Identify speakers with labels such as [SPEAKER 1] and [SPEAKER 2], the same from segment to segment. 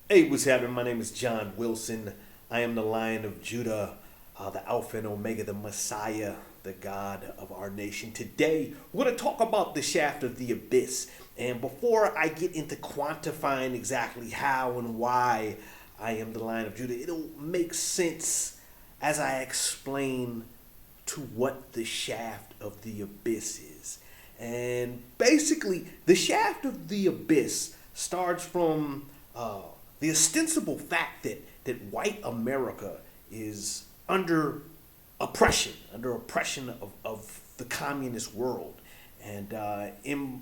[SPEAKER 1] Hey, what's happening? My name is John Wilson. I am the Lion of Judah, the Alpha and Omega, the Messiah, the God of our nation. Today, we're going to talk about the shaft of the abyss. And before I get into quantifying exactly how and why I am the Lion of Judah, it'll make sense as I explain to what the shaft of the abyss is. And basically, the shaft of the abyss starts from the ostensible fact that white America is under oppression of the communist world. And in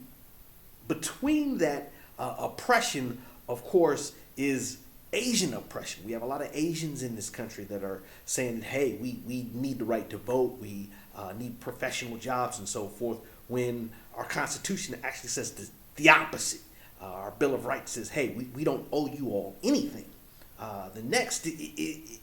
[SPEAKER 1] between that oppression, of course, is Asian oppression. We have a lot of Asians in this country that are saying that, hey, we need the right to vote, we need professional jobs and so forth, when our Constitution actually says the opposite. Our Bill of Rights says, hey, we don't owe you all anything. The next,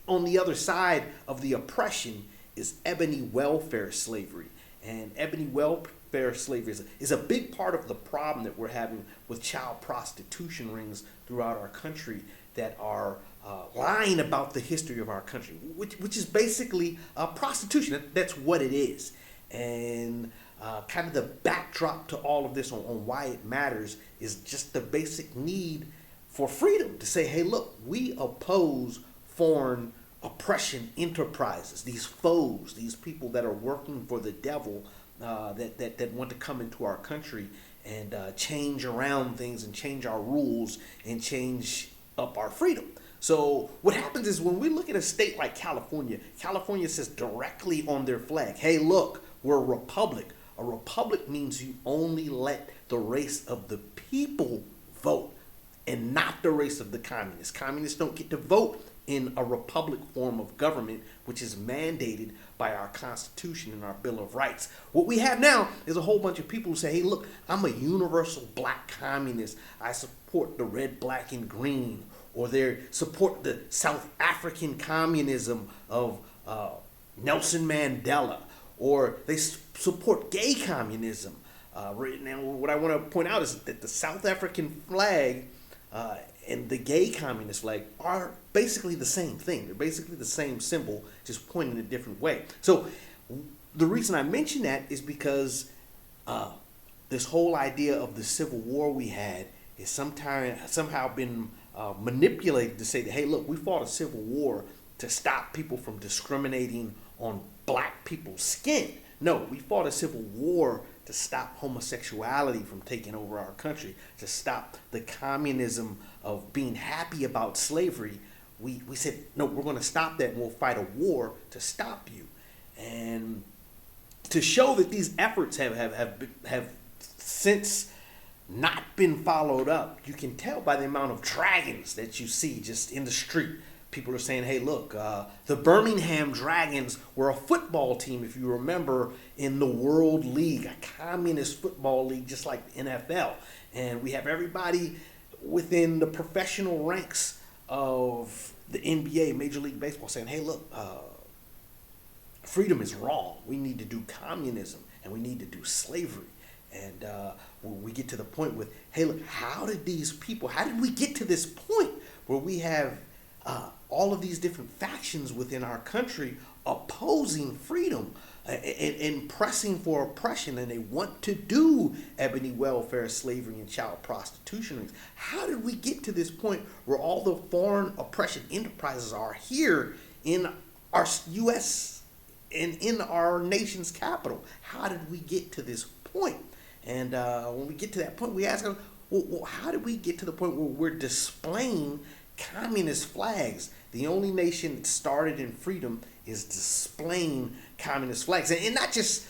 [SPEAKER 1] on the other side of the oppression, is ebony welfare slavery. And ebony welfare slavery is a big part of the problem that we're having with child prostitution rings throughout our country that are lying about the history of our country, which is basically prostitution. That's what it is. And kind of the backdrop to all of this on why it matters is just the basic need for freedom to say, hey, look, we oppose foreign oppression enterprises, these foes, these people that are working for the devil, that want to come into our country and change around things and change our rules and change up our freedom. So what happens is when we look at a state like California, California says directly on their flag, hey, look, we're a republic. A republic means you only let the race of the people vote and not the race of the communists. Communists don't get to vote in a republic form of government, which is mandated by our Constitution and our Bill of Rights. What we have now is a whole bunch of people who say, hey, look, I'm a universal black communist. I support the red, black, and green. Or they support the South African communism of Nelson Mandela. Or they support gay communism. Right now, what I want to point out is that the South African flag and the gay communist flag are basically the same thing. They're basically the same symbol, just pointing a different way. So the reason I mention that is because this whole idea of the Civil War we had is somehow been manipulated to say that, hey, look, we fought a civil war to stop people from discriminating on black people's skin. No, we fought a civil war to stop homosexuality from taking over our country, to stop the communism of being happy about slavery. We said, no, we're going to stop that and we'll fight a war to stop you. And to show that these efforts have since not been followed up, you can tell by the amount of dragons that you see just in the street. People are saying, hey, look, the Birmingham Dragons were a football team, if you remember, in the World League, a communist football league just like the NFL. And we have everybody within the professional ranks of the NBA, Major League Baseball, saying, hey, look, freedom is wrong. We need to do communism and we need to do slavery. And when we get to the point with, hey, look, how did we get to this point where we have all of these different factions within our country opposing freedom and pressing for oppression, and they want to do ebony welfare, slavery, and child prostitution rings? How did we get to this point where all the foreign oppression enterprises are here in our U.S. and in our nation's capital? How did we get to this point? And when we get to that point, we ask, well, how did we get to the point where we're displaying communist flags? The only nation that started in freedom is displaying communist flags. And not just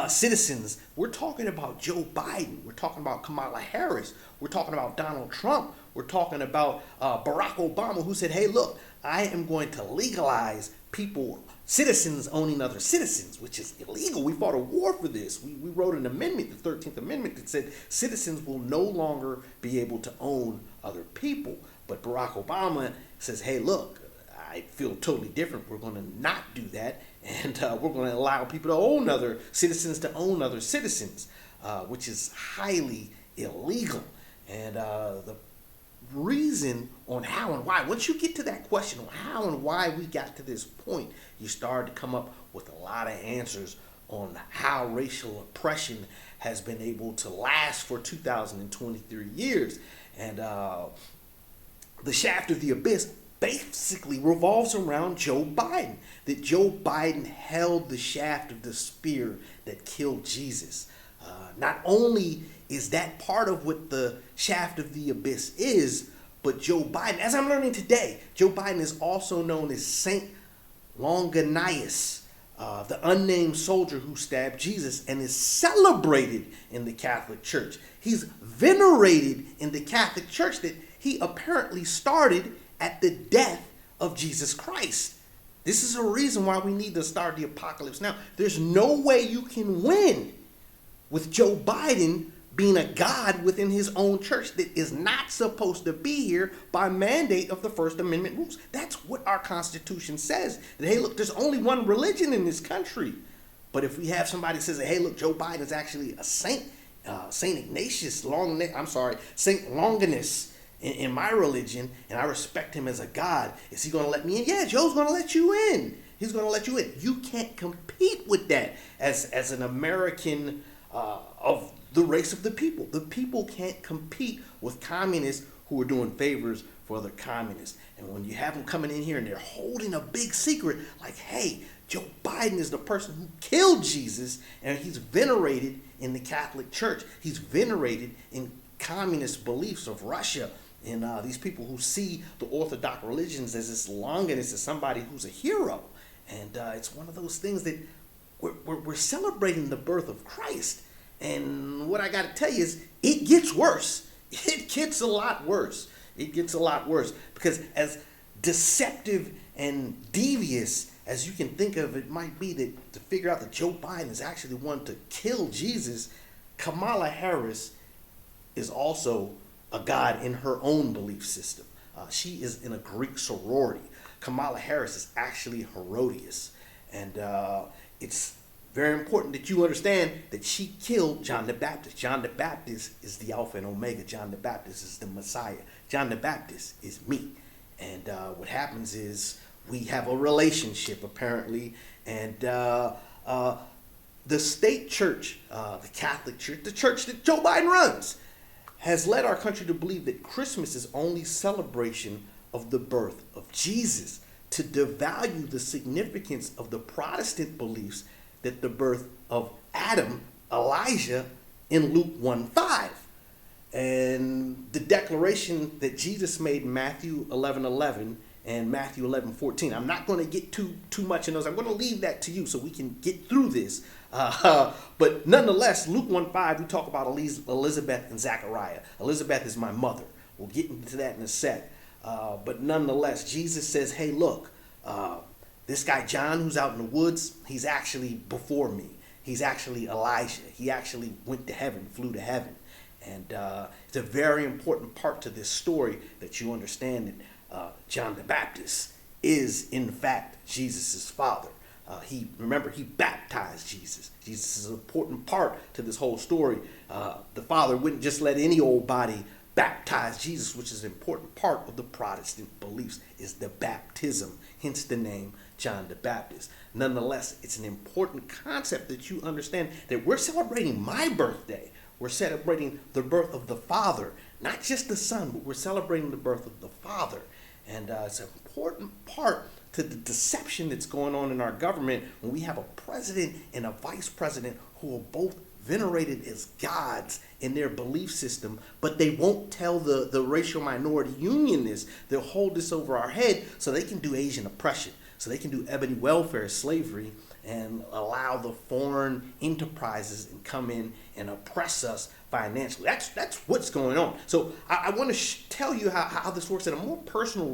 [SPEAKER 1] citizens. We're talking about Joe Biden. We're talking about Kamala Harris. We're talking about Donald Trump. We're talking about Barack Obama, who said, hey, look, I am going to legalize citizens owning other citizens, which is illegal. We fought a war for this. We wrote an amendment, the 13th Amendment, that said citizens will no longer be able to own other people. But Barack Obama says, hey, look, I feel totally different. We're going to not do that, and we're going to allow people to own other citizens to own other citizens, which is highly illegal. And reason on how and why, once you get to that question on how and why we got to this point, you start to come up with a lot of answers on how racial oppression has been able to last for 2023 years. And the shaft of the abyss basically revolves around Joe Biden. That Joe Biden held the shaft of the spear that killed Jesus. Not only is that part of what the shaft of the abyss is, but Joe Biden, as I'm learning today, Joe Biden is also known as Saint Longinus, the unnamed soldier who stabbed Jesus, and is celebrated in the Catholic Church. He's venerated in the Catholic Church that he apparently started at the death of Jesus Christ. This is a reason why we need to start the apocalypse now. There's no way you can win with Joe Biden being a god within his own church that is not supposed to be here by mandate of the First Amendment rules. That's what our Constitution says. That, hey, look, there's only one religion in this country. But if we have somebody that says, hey, look, Joe Biden is actually a saint, Saint Longinus in my religion, and I respect him as a god, is he going to let me in? Yeah, Joe's going to let you in. He's going to let you in. You can't compete with that as an American of the race of the people. The people can't compete with communists who are doing favors for other communists. And when you have them coming in here and they're holding a big secret, like, hey, Joe Biden is the person who killed Jesus, and he's venerated in the Catholic Church. He's venerated in communist beliefs of Russia, and these people who see the Orthodox religions as this Longinus, as somebody who's a hero. And it's one of those things that we're celebrating the birth of Christ. And what I got to tell you is it gets worse. It gets a lot worse. It gets a lot worse because as deceptive and devious as you can think of it might be that to figure out that Joe Biden is actually the one to kill Jesus, Kamala Harris is also a god in her own belief system. She is in a Greek sorority. Kamala Harris is actually Herodias. And it's very important that you understand that she killed John the Baptist. John the Baptist is the Alpha and Omega. John the Baptist is the Messiah. John the Baptist is me. And what happens is we have a relationship, apparently. And the state church, the Catholic Church, the church that Joe Biden runs, has led our country to believe that Christmas is only celebration of the birth of Jesus, to devalue the significance of the Protestant beliefs that the birth of Adam, Elijah, in Luke 1:5, and the declaration that Jesus made in Matthew 11:11 and Matthew 11:14. I'm not going to get too much in those. I'm going to leave that to you so we can get through this. But nonetheless, Luke 1:5, we talk about Elizabeth and Zachariah. Elizabeth is my mother. We'll get into that in a sec. But nonetheless, Jesus says, hey, look, this guy John who's out in the woods, he's actually before me. He's actually Elijah. He actually went to heaven, flew to heaven. And it's a very important part to this story that you understand that John the Baptist is, in fact, Jesus' father. He baptized Jesus. Jesus is an important part to this whole story. The father wouldn't just let any old body baptize Jesus, which is an important part of the Protestant beliefs, is the baptism, hence the name John the Baptist. Nonetheless, it's an important concept that you understand that we're celebrating my birthday. We're celebrating the birth of the Father, not just the Son, but we're celebrating the birth of the Father. And it's an important part to the deception that's going on in our government when we have a president and a vice president who are both venerated as gods in their belief system, but they won't tell the racial minority unionists. They'll hold this over our head so they can do Asian oppression, so they can do Ebony Welfare Slavery and allow the foreign enterprises and come in and oppress us financially. That's what's going on. So I want to tell you how this works at a more personal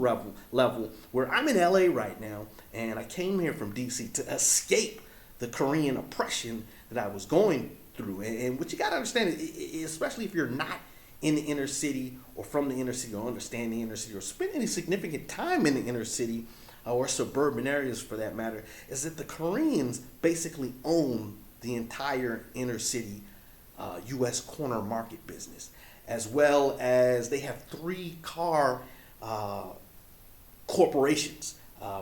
[SPEAKER 1] level where I'm in LA right now, and I came here from DC to escape the Korean oppression that I was going through. And what you got to understand is, especially if you're not in the inner city or from the inner city or understand the inner city or spend any significant time in the inner city or suburban areas for that matter, is that the Koreans basically own the entire inner city U.S. corner market business. as well as they have 3 car corporations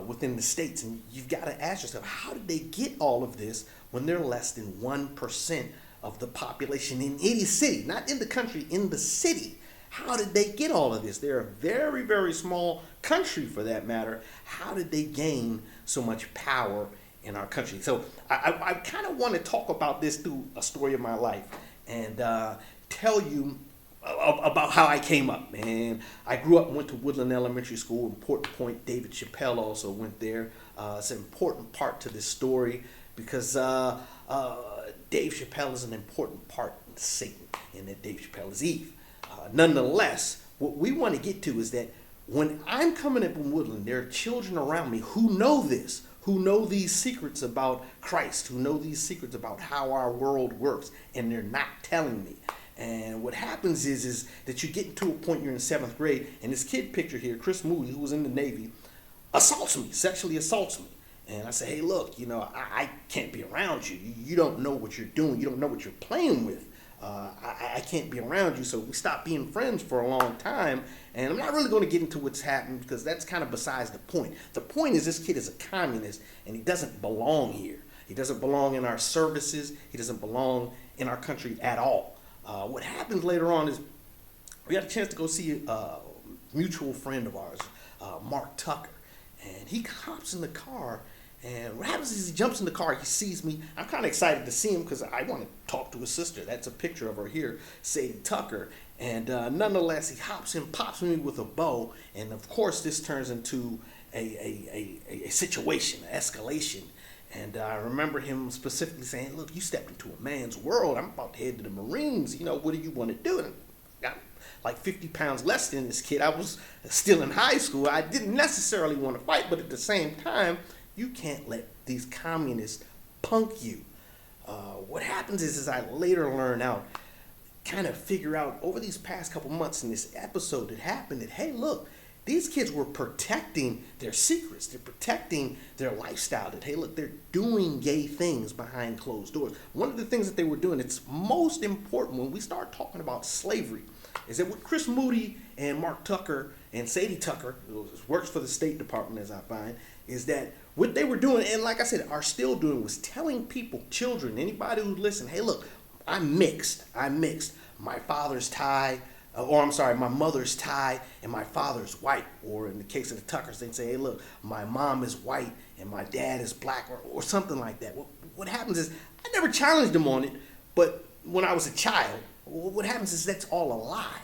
[SPEAKER 1] within the states. And you've got to ask yourself, how did they get all of this when they're less than 1% of the population in any city, not in the country, in the city? How did they get all of this? They're a very, very small country for that matter. How did they gain so much power in our country? So I kind of want to talk about this through a story of my life and tell you about how I came up, man. I grew up and went to Woodland Elementary School, important point. David Chappelle also went there. It's an important part to this story because Dave Chappelle is an important part in Satan, and that Dave Chappelle is Eve. Nonetheless, what we want to get to is that when I'm coming up in Woodland, there are children around me who know this, who know these secrets about Christ, who know these secrets about how our world works, and they're not telling me. And what happens is that you get to a point, you're in 7th grade, and this kid picture here, Chris Moody, who was in the Navy, assaults me, sexually assaults me. And I say, hey, look, I can't be around you. You don't know what you're doing. You don't know what you're playing with. I can't be around you. So we stopped being friends for a long time. And I'm not really going to get into what's happened because that's kind of besides the point. The point is this kid is a communist and he doesn't belong here. He doesn't belong in our services. He doesn't belong in our country at all. What happens later on is we had a chance to go see a mutual friend of ours, Mark Tucker. And he hops in the car. And what happens is he jumps in the car, he sees me. I'm kind of excited to see him because I want to talk to his sister. That's a picture of her here, Sadie Tucker. And nonetheless, he hops in, pops me with a bow. And of course, this turns into a situation, an escalation. And I remember him specifically saying, look, you stepped into a man's world. I'm about to head to the Marines. What do you want to do? And I got like 50 pounds less than this kid. I was still in high school. I didn't necessarily want to fight, but at the same time, you can't let these communists punk you. What happens is I later learn out, kind of figure out over these past couple months in this episode that happened that, hey, look, these kids were protecting their secrets. They're protecting their lifestyle. That, hey, look, they're doing gay things behind closed doors. One of the things that they were doing, it's most important when we start talking about slavery, is that what Chris Moody and Mark Tucker and Sadie Tucker, who works for the State Department as I find, is that what they were doing, and like I said, are still doing, was telling people, children, anybody who listen, hey, look, I'm mixed. My father's Thai, my mother's Thai and my father's white. Or in the case of the Tuckers, they'd say, hey, look, my mom is white and my dad is black, or something like that. What happens is, I never challenged them on it, but when I was a child, what happens is that's all a lie.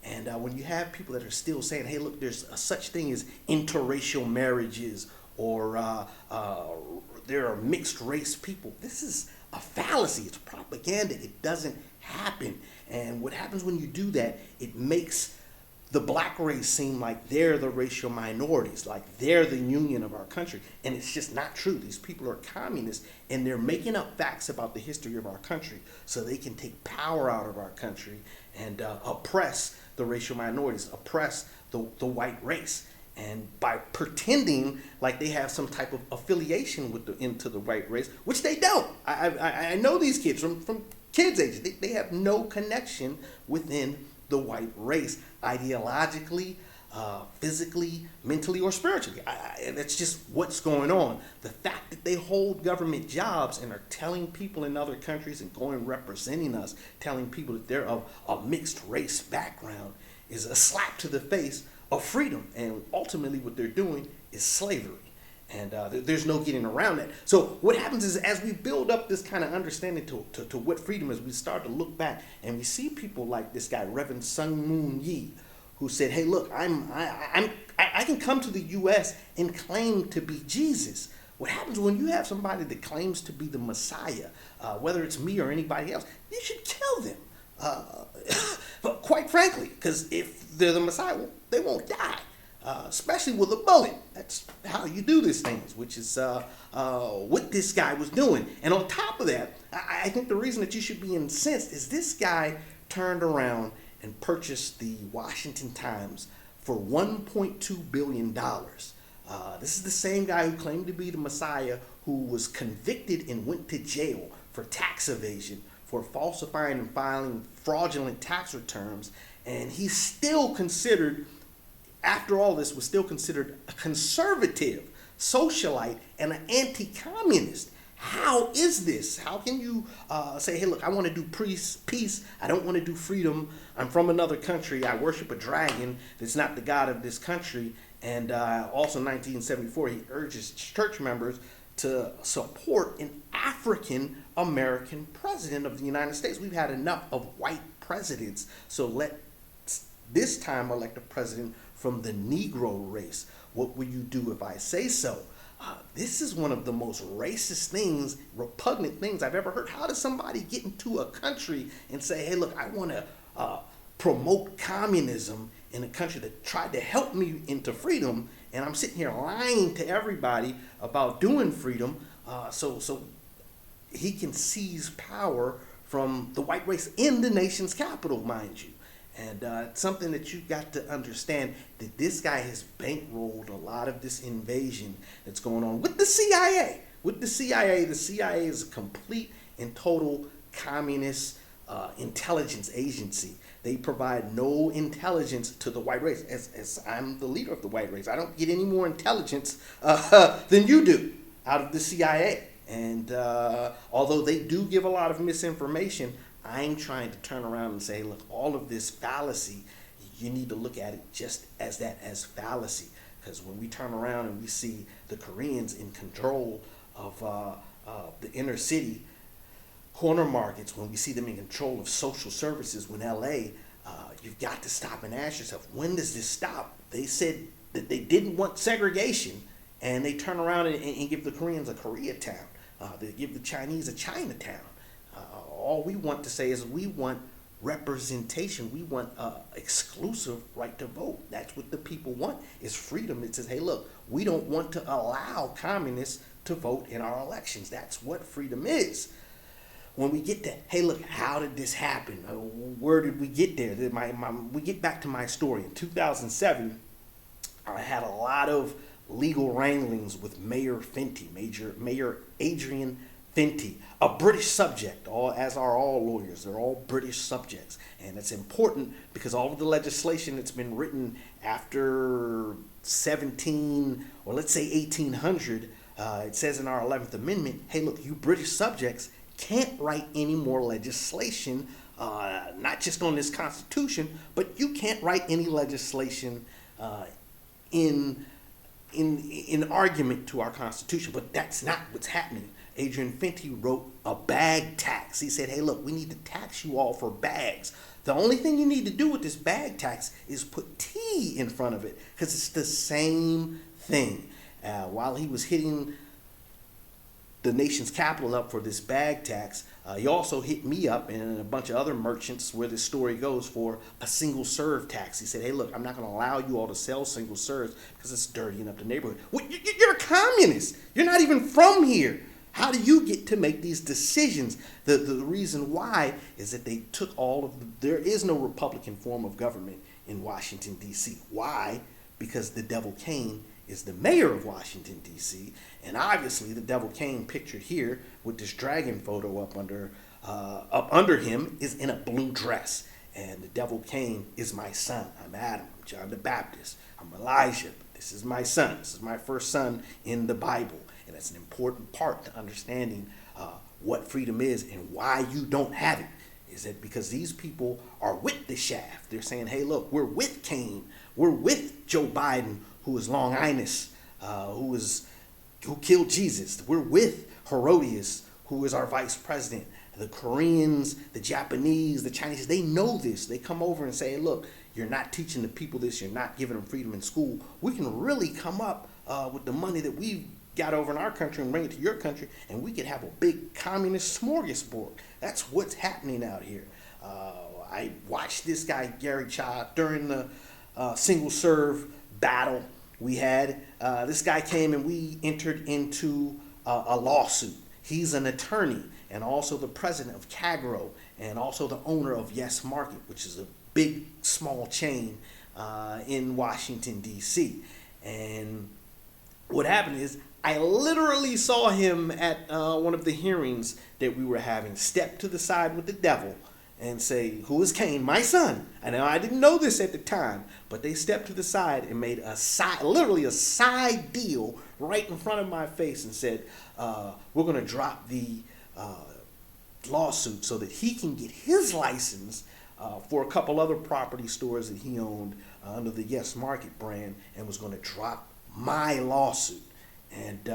[SPEAKER 1] And when you have people that are still saying, hey, look, there's a such thing as interracial marriages, or there are mixed race people, this is a fallacy. It's propaganda. It doesn't happen. And what happens when you do that, it makes the black race seem like they're the racial minorities, like they're the union of our country. And it's just not true. These people are communists, and they're making up facts about the history of our country so they can take power out of our country and oppress the racial minorities, oppress the white race. And by pretending like they have some type of affiliation with into the white race, which they don't. I know these kids from kids' age. They have no connection within the white race, ideologically, physically, mentally, or spiritually. That's just what's going on. The fact that they hold government jobs and are telling people in other countries and going representing us, telling people that they're of a mixed race background, is a slap to the face of freedom. And ultimately what they're doing is slavery. And there's no getting around that. So what happens is, as we build up this kind of understanding to what freedom is, we start to look back and we see people like this guy, Reverend Sun Moon Yee, who said, hey, look, I can come to the U.S. and claim to be Jesus. What happens when you have somebody that claims to be the Messiah, whether it's me or anybody else, you should kill them. But quite frankly, because if they're the Messiah, they won't die, especially with a bullet. That's how you do these things, which is what this guy was doing. And on top of that, I think the reason that you should be incensed is this guy turned around and purchased the Washington Times for $1.2 billion. This is the same guy who claimed to be the Messiah, who was convicted and went to jail for tax evasion for falsifying and filing fraudulent tax returns, and he's still considered, after all this, was still considered a conservative, socialite, and an anti-communist. How is this? How can you say, hey, look, I want to do peace. I don't want to do freedom. I'm from another country. I worship a dragon that's not the God of this country. And also in 1974, he urges church members to support an African American president of the United States. We've had enough of white presidents. So let this time elect a president from the Negro race. What will you do if I say so? This is one of the most racist things, repugnant things I've ever heard. How does somebody get into a country and say, hey, look, I want to promote communism in a country that tried to help me into freedom, and I'm sitting here lying to everybody about doing freedom so he can seize power from the white race in the nation's capital, mind you. And it's something that you've got to understand, that this guy has bankrolled a lot of this invasion that's going on with the CIA. The CIA is a complete and total communist intelligence agency. They provide no intelligence to the white race. As I'm the leader of the white race, I don't get any more intelligence than you do out of the CIA. And although they do give a lot of misinformation, I'm trying to turn around and say, look, all of this fallacy, you need to look at it just as that, as fallacy. Because when we turn around and we see the Koreans in control of the inner city corner markets, when we see them in control of social services, when LA, you've got to stop and ask yourself, when does this stop? They said that they didn't want segregation, and they turn around and give the Koreans a Koreatown. They give the Chinese a Chinatown. All we want to say is we want representation. We want exclusive right to vote. That's what the people want, is freedom. It says, hey, look, we don't want to allow communists to vote in our elections. That's what freedom is. When we get to, hey, look, how did this happen? Where did we get there? We get back to my story. In 2007, I had a lot of legal wranglings with Mayor Fenty, Mayor Adrian Fenty, a British subject, as are all lawyers. They're all British subjects. And it's important because all of the legislation that's been written after 17, or let's say 1800, it says in our 11th Amendment, hey, look, you British subjects can't write any more legislation, not just on this Constitution, but you can't write any legislation in argument to our Constitution. But that's not what's happening. Adrian Fenty wrote a bag tax. He said, hey, look, we need to tax you all for bags. The only thing you need to do with this bag tax is put T in front of it, because it's the same thing. While he was hitting the nation's capital up for this bag tax, he also hit me up and a bunch of other merchants, where this story goes, for a single serve tax. He said, hey, look, I'm not going to allow you all to sell single serves because it's dirtying up the neighborhood. Well, you're a communist. You're not even from here. How do you get to make these decisions? The reason why is that they took there is no Republican form of government in Washington, D.C. Why? Because the Devil Cain is the mayor of Washington, D.C., and obviously the Devil Cain, pictured here with this dragon photo up under him, is in a blue dress. And the Devil Cain is my son. I'm Adam. I'm John the Baptist. I'm Elijah. But this is my son. This is my first son in the Bible. And it's an important part to understanding what freedom is and why you don't have it. Is that because these people are with the shaft. They're saying, hey, look, we're with Cain. We're with Joe Biden, who is Long Inus, who killed Jesus. We're with Herodias, who is our vice president. The Koreans, the Japanese, the Chinese, they know this. They come over and say, look, you're not teaching the people this. You're not giving them freedom in school. We can really come up with the money that we've got over in our country and bring it to your country, and we could have a big communist smorgasbord. That's what's happening out here. I watched this guy, Gary Child, during the single serve battle we had. This guy came and we entered into a lawsuit. He's an attorney and also the president of Kagro and also the owner of Yes Market, which is a big, small chain in Washington, D.C. And what happened is I literally saw him at one of the hearings that we were having step to the side with the devil and say, "Who is Cain? My son." And I didn't know this at the time, but they stepped to the side and made literally a side deal right in front of my face and said, "We're going to drop the lawsuit so that he can get his license for a couple other property stores that he owned under the Yes Market brand, and was going to drop my lawsuit." And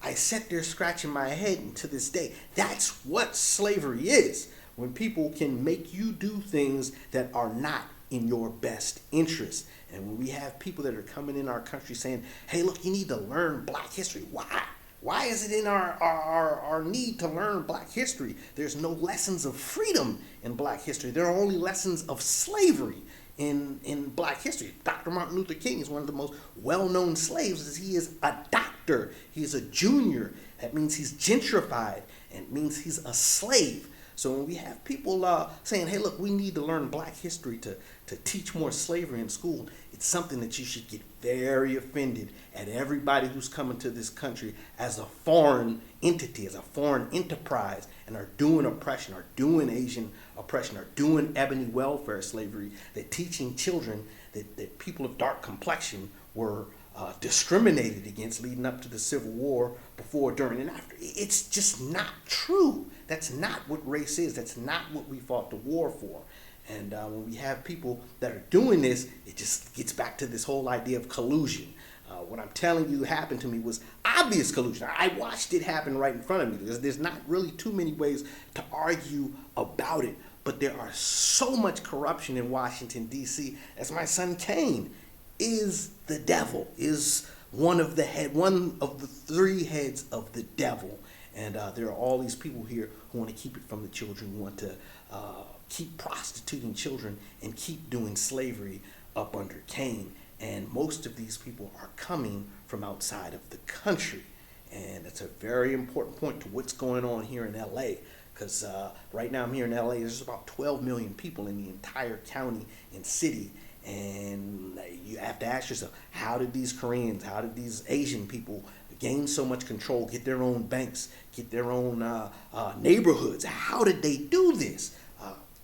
[SPEAKER 1] I sat there scratching my head, and to this day, that's what slavery is. When people can make you do things that are not in your best interest. And when we have people that are coming in our country saying, "Hey, look, you need to learn Black history." Why? Why is it in our need to learn Black history? There's no lessons of freedom in Black history. There are only lessons of slavery in Black history. Dr. Martin Luther King is one of the most well-known slaves. He is a doctor. He's a junior. That means he's gentrified, and it means he's a slave. So when we have people saying, "Hey, look, we need to learn Black history to teach more slavery in school," it's something that you should get very offended at everybody who's coming to this country as a foreign entity, as a foreign enterprise, and are doing oppression, are doing Asian oppression, are doing ebony welfare slavery, that teaching children that people of dark complexion were discriminated against leading up to the Civil War, before, during, and after. It's just not true. That's not what race is. That's not what we fought the war for. And when we have people that are doing this, it just gets back to this whole idea of collusion. What I'm telling you happened to me was obvious collusion. I watched it happen right in front of me. There's not really too many ways to argue about it, but there are so much corruption in Washington, D.C., as my son Cain is the devil, is one of the three heads of the devil. And there are all these people here who want to keep it from the children, who want to keep prostituting children and keep doing slavery up under Cain. And most of these people are coming from outside of the country. And it's a very important point to what's going on here in LA. Because right now I'm here in LA, there's about 12 million people in the entire county and city. And you have to ask yourself, how did these Koreans, how did these Asian people gain so much control, get their own banks, get their own neighborhoods? How did they do this?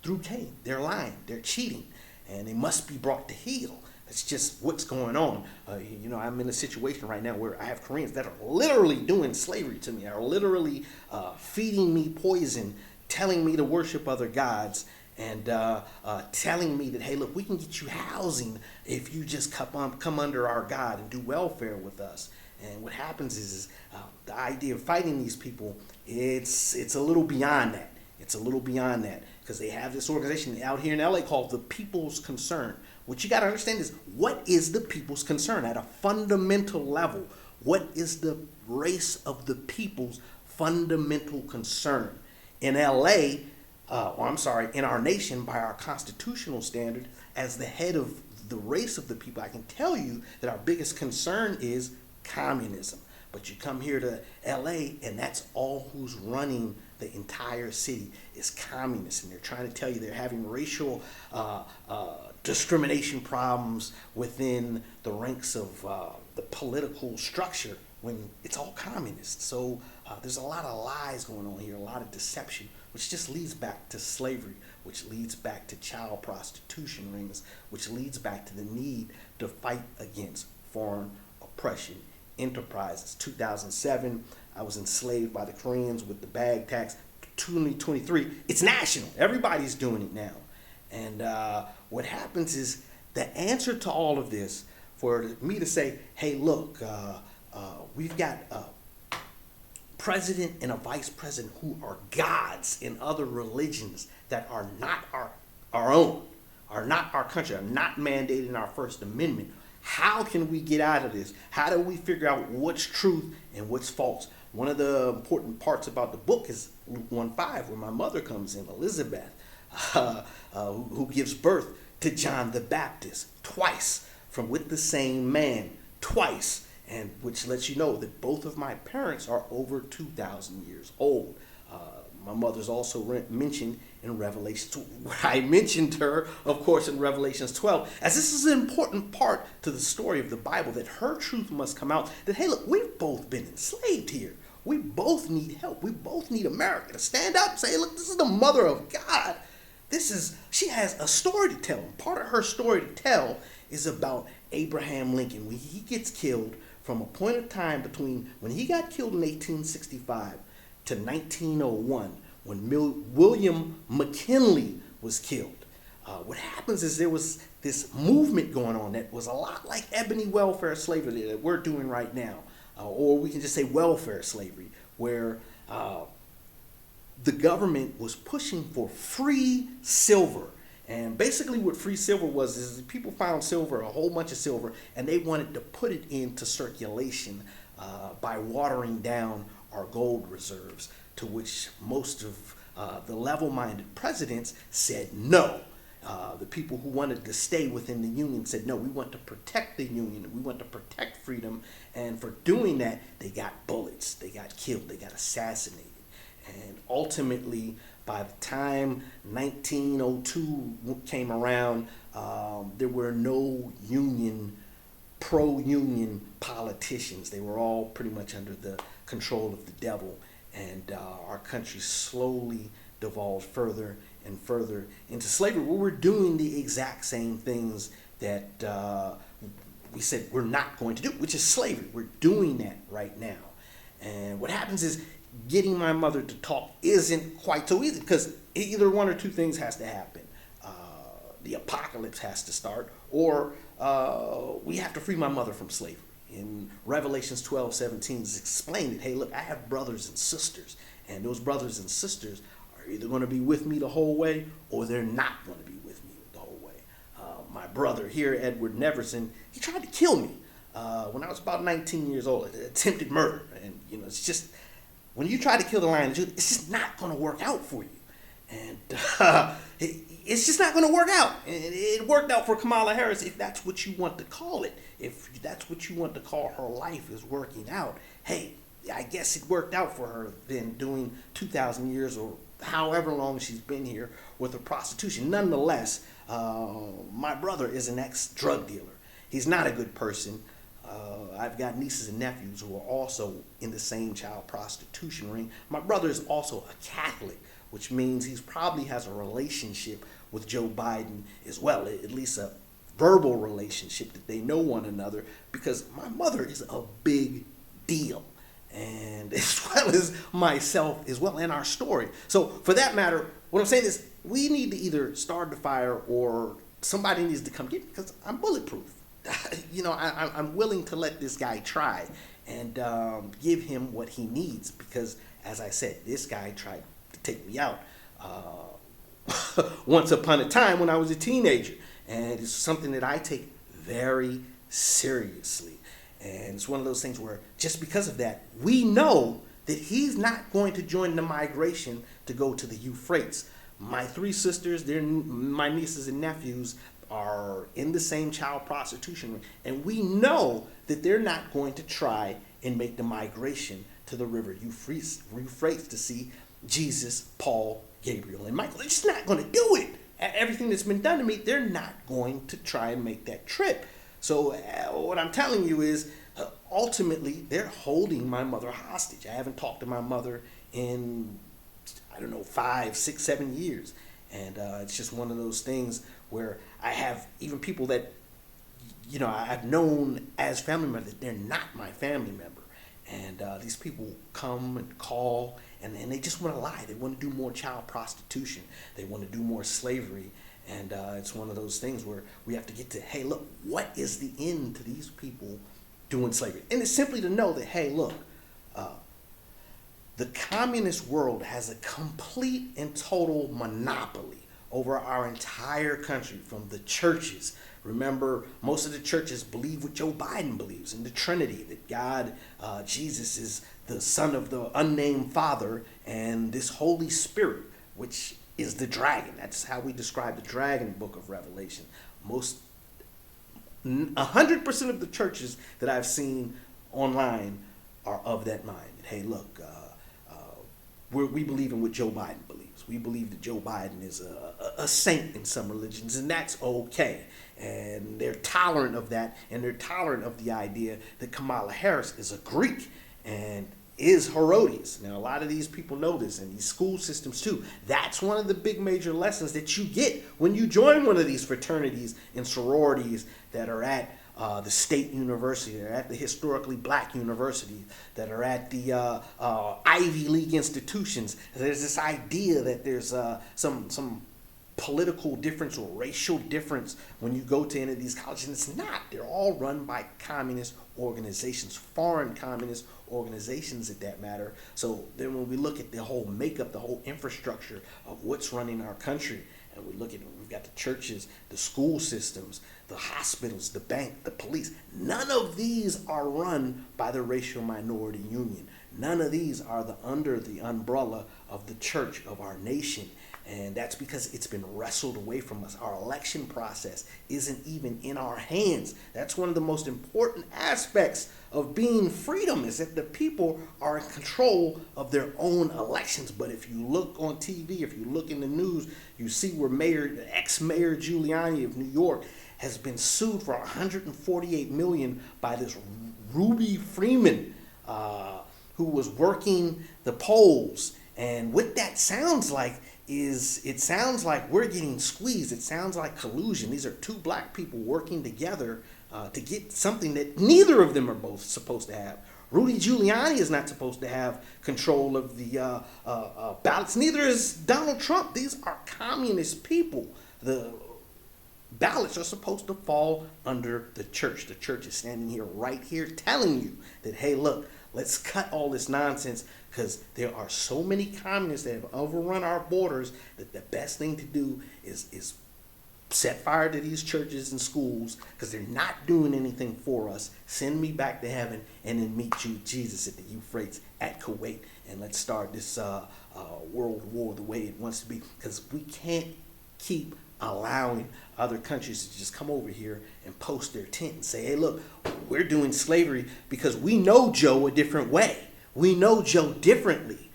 [SPEAKER 1] Through Cain. They're lying, they're cheating, and they must be brought to heel. That's just what's going on. I'm in a situation right now where I have Koreans that are literally doing slavery to me, are literally feeding me poison, telling me to worship other gods, and telling me that, "Hey, look, we can get you housing if you just come under our God and do welfare with us." And what happens is the idea of fighting these people, it's a little beyond that. It's a little beyond that, because they have this organization out here in LA called the People's Concern. What you got to understand is, what is the people's concern at a fundamental level? What is the race of the people's fundamental concern? In LA, in our nation, by our constitutional standard, as the head of the race of the people, I can tell you that our biggest concern is communism. But you come here to LA, and that's all who's running the entire city is communists. And they're trying to tell you they're having racial discrimination problems within the ranks of the political structure, when it's all communist. So there's a lot of lies going on here, a lot of deception, which just leads back to slavery, which leads back to child prostitution rings, which leads back to the need to fight against foreign oppression enterprises. 2007, I was enslaved by the Koreans with the bag tax. 2023, it's national. Everybody's doing it now. And what happens is, the answer to all of this, for me to say, "Hey, look, we've got a president and a vice president who are gods in other religions that are not our own, are not our country, are not mandated in our First Amendment. How can we get out of this? How do we figure out what's truth and what's false?" One of the important parts about the book is Luke 1:5, where my mother comes in, Elizabeth, who gives birth to John the Baptist twice, from with the same man twice, and which lets you know that both of my parents are over 2,000 years old. My mother's also mentioned in Revelation. I mentioned her, of course, in Revelations 12, as this is an important part to the story of the Bible, that her truth must come out, that, hey, look, we've both been enslaved here. We both need help. We both need America to stand up and say, look, this is the mother of God. She has a story to tell. Part of her story to tell is about Abraham Lincoln. When he gets killed, from a point of time between when he got killed in 1865 to 1901, when William McKinley was killed. What happens is there was this movement going on that was a lot like Ebony Welfare Slavery that we're doing right now. Or we can just say welfare slavery, where the government was pushing for free silver. And basically what free silver was is people found silver, a whole bunch of silver, and they wanted to put it into circulation by watering down our gold reserves, to which most of the level-minded presidents said no. The people who wanted to stay within the Union said, no, we want to protect the Union. We want to protect freedom. And for doing that, they got bullets. They got killed. They got assassinated. And ultimately, by the time 1902 came around, there were no pro-union politicians. They were all pretty much under the control of the devil. And our country slowly devolved further and further into slavery. Well, we're doing the exact same things that we said we're not going to do, which is slavery. We're doing that right now. And what happens is getting my mother to talk isn't quite so easy, because either one or two things has to happen. The apocalypse has to start, or we have to free my mother from slavery. In Revelations 12:17 is explained that, hey, look, I have brothers and sisters, and those brothers and sisters are either going to be with me the whole way, or they're not going to be with me the whole way. My brother here, Edward Neverson, he tried to kill me when I was about 19 years old. Attempted murder, and it's just, when you try to kill the Lion of Judah, it's just not going to work out for you. And it's just not going to work out. And it worked out for Kamala Harris, if that's what you want to call it. If that's what you want to call her life is working out. Hey, I guess it worked out for her then, doing 2,000 years or however long she's been here with her prostitution. Nonetheless, my brother is an ex-drug dealer. He's not a good person. I've got nieces and nephews who are also in the same child prostitution ring. My brother is also a Catholic, which means he probably has a relationship with Joe Biden as well, at least a verbal relationship, that they know one another, because my mother is a big deal, and as well as myself as well, and our story. So for that matter, what I'm saying is we need to either start the fire or somebody needs to come get me, because I'm bulletproof. I'm willing to let this guy try and give him what he needs, because, as I said, this guy tried to take me out once upon a time when I was a teenager, and it's something that I take very seriously. And it's one of those things where, just because of that, we know that he's not going to join the migration to go to the Euphrates. My three sisters, my nieces and nephews, are in the same child prostitution ring, and we know that they're not going to try and make the migration to the river Euphrates to see Jesus, Paul, Gabriel, and Michael. They're just not going to do it. Everything that's been done to me, they're not going to try and make that trip. So what I'm telling you is, ultimately, they're holding my mother hostage. I haven't talked to my mother in, 5, 6, 7 years. And it's just one of those things where I have even people that, I've known as family members, that they're not my family member. And these people come and call, and they just want to lie. They want to do more child prostitution. They want to do more slavery. And it's one of those things where we have to get to, hey, look, what is the end to these people doing slavery? And it's simply to know that, hey, look, the communist world has a complete and total monopoly over our entire country, from the churches. Remember, most of the churches believe what Joe Biden believes in the Trinity, that God, Jesus, is the Son of the unnamed Father, and this Holy Spirit, which is the dragon. That's how we describe the dragon in the book of Revelation. 100% of the churches that I've seen online are of that mind. Hey, look, we believe in what Joe Biden believes. We believe that Joe Biden is a saint in some religions, and that's okay. And they're tolerant of that, and they're tolerant of the idea that Kamala Harris is a Greek and is Herodias. Now, a lot of these people know this, and these school systems too. That's one of the big major lessons that you get when you join one of these fraternities and sororities that are at the state university, that are at the historically black universities, that are at the Ivy League institutions. There's this idea that there's some political difference or racial difference when you go to any of these colleges, and it's not. They're all run by communist organizations, foreign communist organizations at that matter. So then when we look at the whole makeup, the whole infrastructure of what's running our country, and we look at it, we've got the churches, the school systems, the hospitals, the bank, the police. None of these are run by the racial minority union. None of these are under the umbrella of the church of our nation. And that's because it's been wrestled away from us. Our election process isn't even in our hands. That's one of the most important aspects of being freedom, is that the people are in control of their own elections. But if you look on TV, if you look in the news, you see where ex-mayor Giuliani of New York has been sued for $148 million by this Ruby Freeman, who was working the polls. And what that sounds like is, it sounds like we're getting squeezed. It sounds like collusion. These are two black people working together to get something that neither of them are both supposed to have. Rudy Giuliani is not supposed to have control of the ballots. Neither is Donald Trump. These are communist people. The ballots are supposed to fall under the church. The church is standing here, right here, telling you that, hey, look, let's cut all this nonsense, because there are so many communists that have overrun our borders that the best thing to do is set fire to these churches and schools, because they're not doing anything for us. Send me back to heaven, and then meet you, Jesus, at the Euphrates at Kuwait, and let's start this world war the way it wants to be, because we can't keep allowing other countries to just come over here and post their tent and say, hey, look, we're doing slavery because we know Joe a different way. We know Joe differently.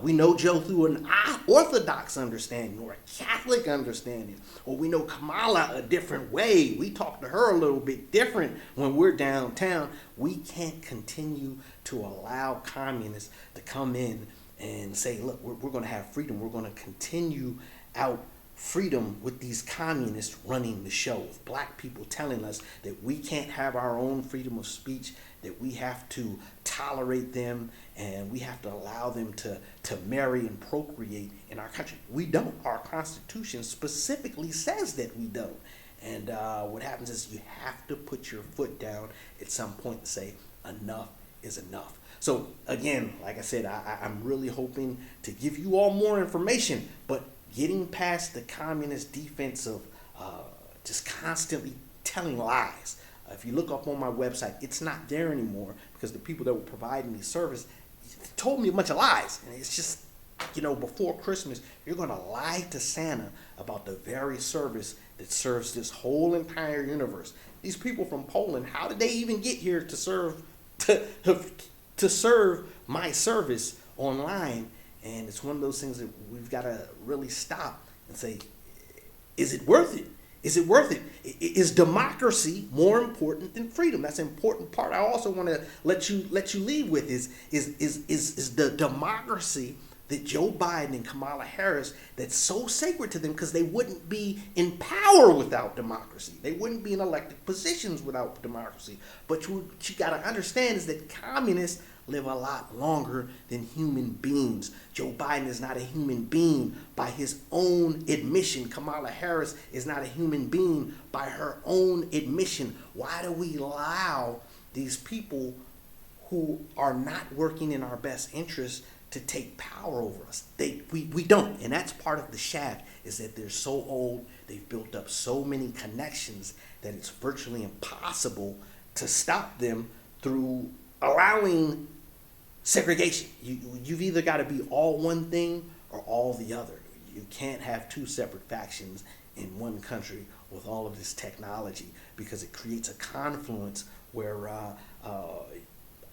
[SPEAKER 1] We know Joe through an Orthodox understanding or a Catholic understanding, or we know Kamala a different way. We talk to her a little bit different when we're downtown. We can't continue to allow communists to come in and say, look, we're going to have freedom. We're going to continue out freedom with these communists running the show, with black people telling us that we can't have our own freedom of speech, that we have to tolerate them, and we have to allow them to marry and procreate in our country. We don't. Our Constitution specifically says that we don't. And what happens is you have to put your foot down at some point and say, enough is enough. So again, like I said, I'm really hoping to give you all more information, but getting past the communist defense of just constantly telling lies. If you look up on my website, it's not there anymore, because the people that were providing me service told me a bunch of lies. And it's just, before Christmas, you're going to lie to Santa about the very service that serves this whole entire universe. These people from Poland, how did they even get here to serve my service online? And it's one of those things that we've got to really stop and say, is it worth it? Is it worth it? Is democracy more important than freedom? That's an important part. I also want to let you leave with is the democracy that Joe Biden and Kamala Harris, that's so sacred to them, because they wouldn't be in power without democracy. They wouldn't be in elected positions without democracy. But what you got to understand is that communists live a lot longer than human beings. Joe Biden is not a human being by his own admission. Kamala Harris is not a human being by her own admission. Why do we allow these people who are not working in our best interest to take power over us? We don't. And that's part of the shaft, is that they're so old, they've built up so many connections that it's virtually impossible to stop them through allowing segregation. You've either got to be all one thing or all the other. You can't have two separate factions in one country with all of this technology, because it creates a confluence where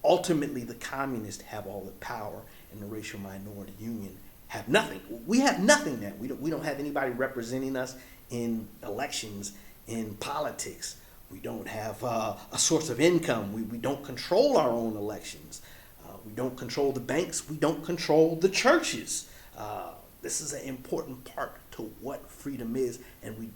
[SPEAKER 1] ultimately the communists have all the power and the racial minority union have nothing. We have nothing now. We don't have anybody representing us in elections, in politics. We don't have a source of income. We don't control our own elections. We don't control the banks. We don't control the churches. This is an important part to what freedom is. And we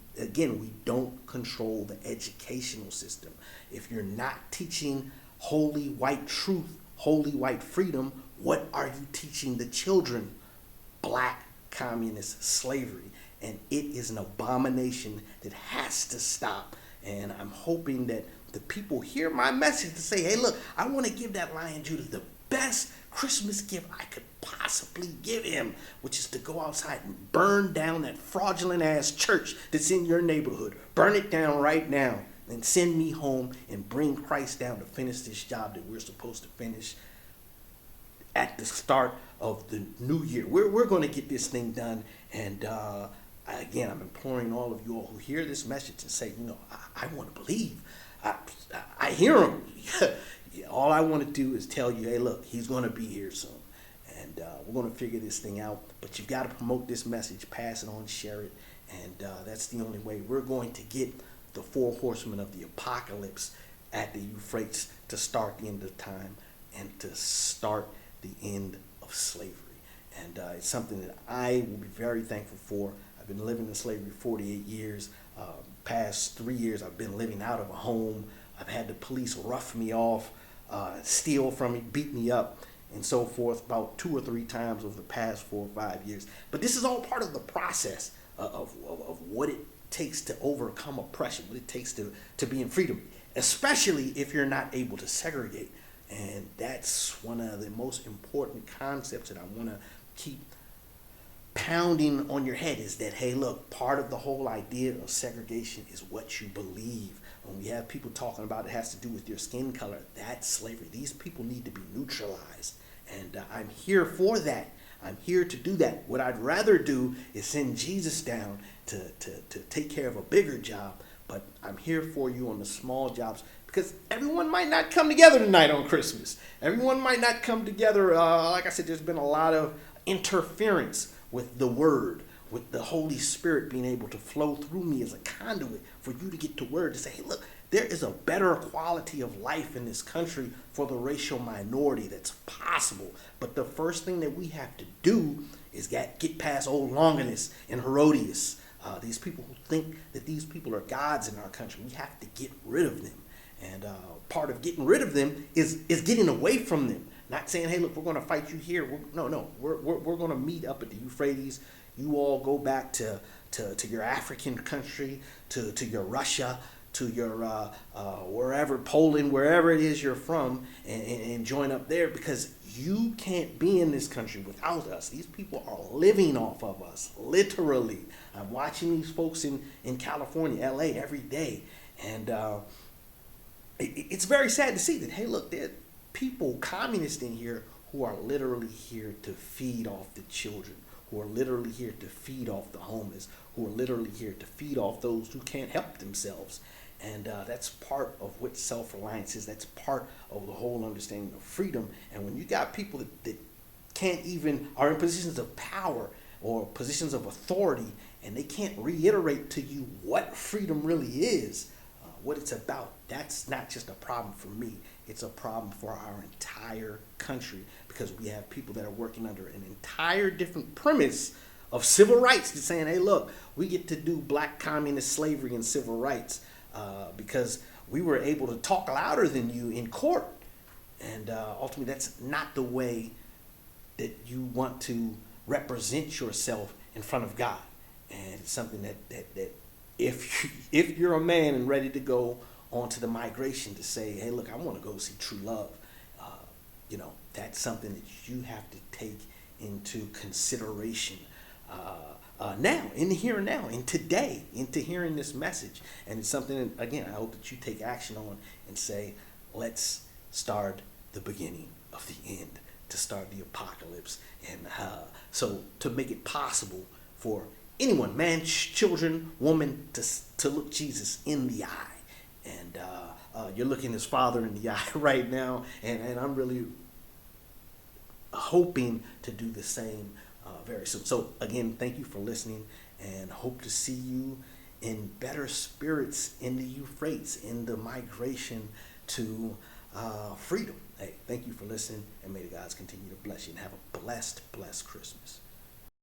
[SPEAKER 1] don't control the educational system. If you're not teaching holy white truth, holy white freedom, what are you teaching the children? Black communist slavery. And it is an abomination that has to stop. And I'm hoping that the people hear my message to say, hey, look, I want to give that Lion Judah the best Christmas gift I could possibly give him, which is to go outside and burn down that fraudulent ass church that's in your neighborhood. Burn it down right now and send me home and bring Christ down to finish this job that we're supposed to finish at the start of the new year. We're going to get this thing done. And again, I'm imploring all of you all who hear this message and say, I want to believe. I hear him. All I want to do is tell you, hey, look, he's going to be here soon. And we're going to figure this thing out. But you've got to promote this message, pass it on, share it. And that's the only way we're going to get the 4 horsemen of the apocalypse at the Euphrates to start the end of time and to start the end of slavery. And it's something that I will be very thankful for. I've been living in slavery 48 years. Past 3 years, I've been living out of a home. I've had the police rough me off, steal from me, beat me up, and so forth about 2 or 3 times over the past 4 or 5 years. But this is all part of the process of what it takes to overcome oppression, what it takes to be in freedom, especially if you're not able to segregate. And that's one of the most important concepts that I want to keep pounding on your head is that, hey, look, part of the whole idea of segregation is what you believe. When we have people talking about it has to do with your skin color, that's slavery. These people need to be neutralized. And I'm here for that. I'm here to do that. What I'd rather do is send Jesus down to take care of a bigger job. But I'm here for you on the small jobs because everyone might not come together tonight on Christmas. Everyone might not come together. Like I said, there's been a lot of interference with the word, with the Holy Spirit being able to flow through me as a conduit for you to get to word to say, hey, look, there is a better quality of life in this country for the racial minority that's possible. But the first thing that we have to do is get past old Longinus and Herodias. These people who think that these people are gods in our country. We have to get rid of them. And part of getting rid of them is getting away from them. Not saying, hey, look, we're going to fight you here. We're going to meet up at the Euphrates. You all go back to your African country, to your Russia, to your wherever, Poland, wherever it is you're from, and join up there because you can't be in this country without us. These people are living off of us, literally. I'm watching these folks in California, LA, every day. And it's very sad to see that, hey, look, there are people, communists in here who are literally here to feed off the children, who are literally here to feed off the homeless, who are literally here to feed off those who can't help themselves. And that's part of what self-reliance is. That's part of the whole understanding of freedom. And when you got people that can't even, are in positions of power or positions of authority, and they can't reiterate to you what freedom really is, what it's about, that's not just a problem for me. It's a problem for our entire country because we have people that are working under an entire different premise of civil rights. That's saying, hey, look, we get to do black communist slavery and civil rights because we were able to talk louder than you in court. And ultimately, that's not the way that you want to represent yourself in front of God. And it's something that if you're a man and ready to go onto the migration to say, hey, look, I want to go see true love, that's something that you have to take into consideration now, in the here and now, in today, into hearing this message. And it's something that, again, I hope that you take action on and say, let's start the beginning of the end, to start the apocalypse. And so to make it possible for anyone, man, children, woman, to look Jesus in the eye and you're looking his father in the eye right now, and I'm really hoping to do the same very soon. So again, thank you for listening, and hope to see you in better spirits in the Euphrates, in the migration to freedom. Hey, thank you for listening, and may the gods continue to bless you, and have a blessed Christmas.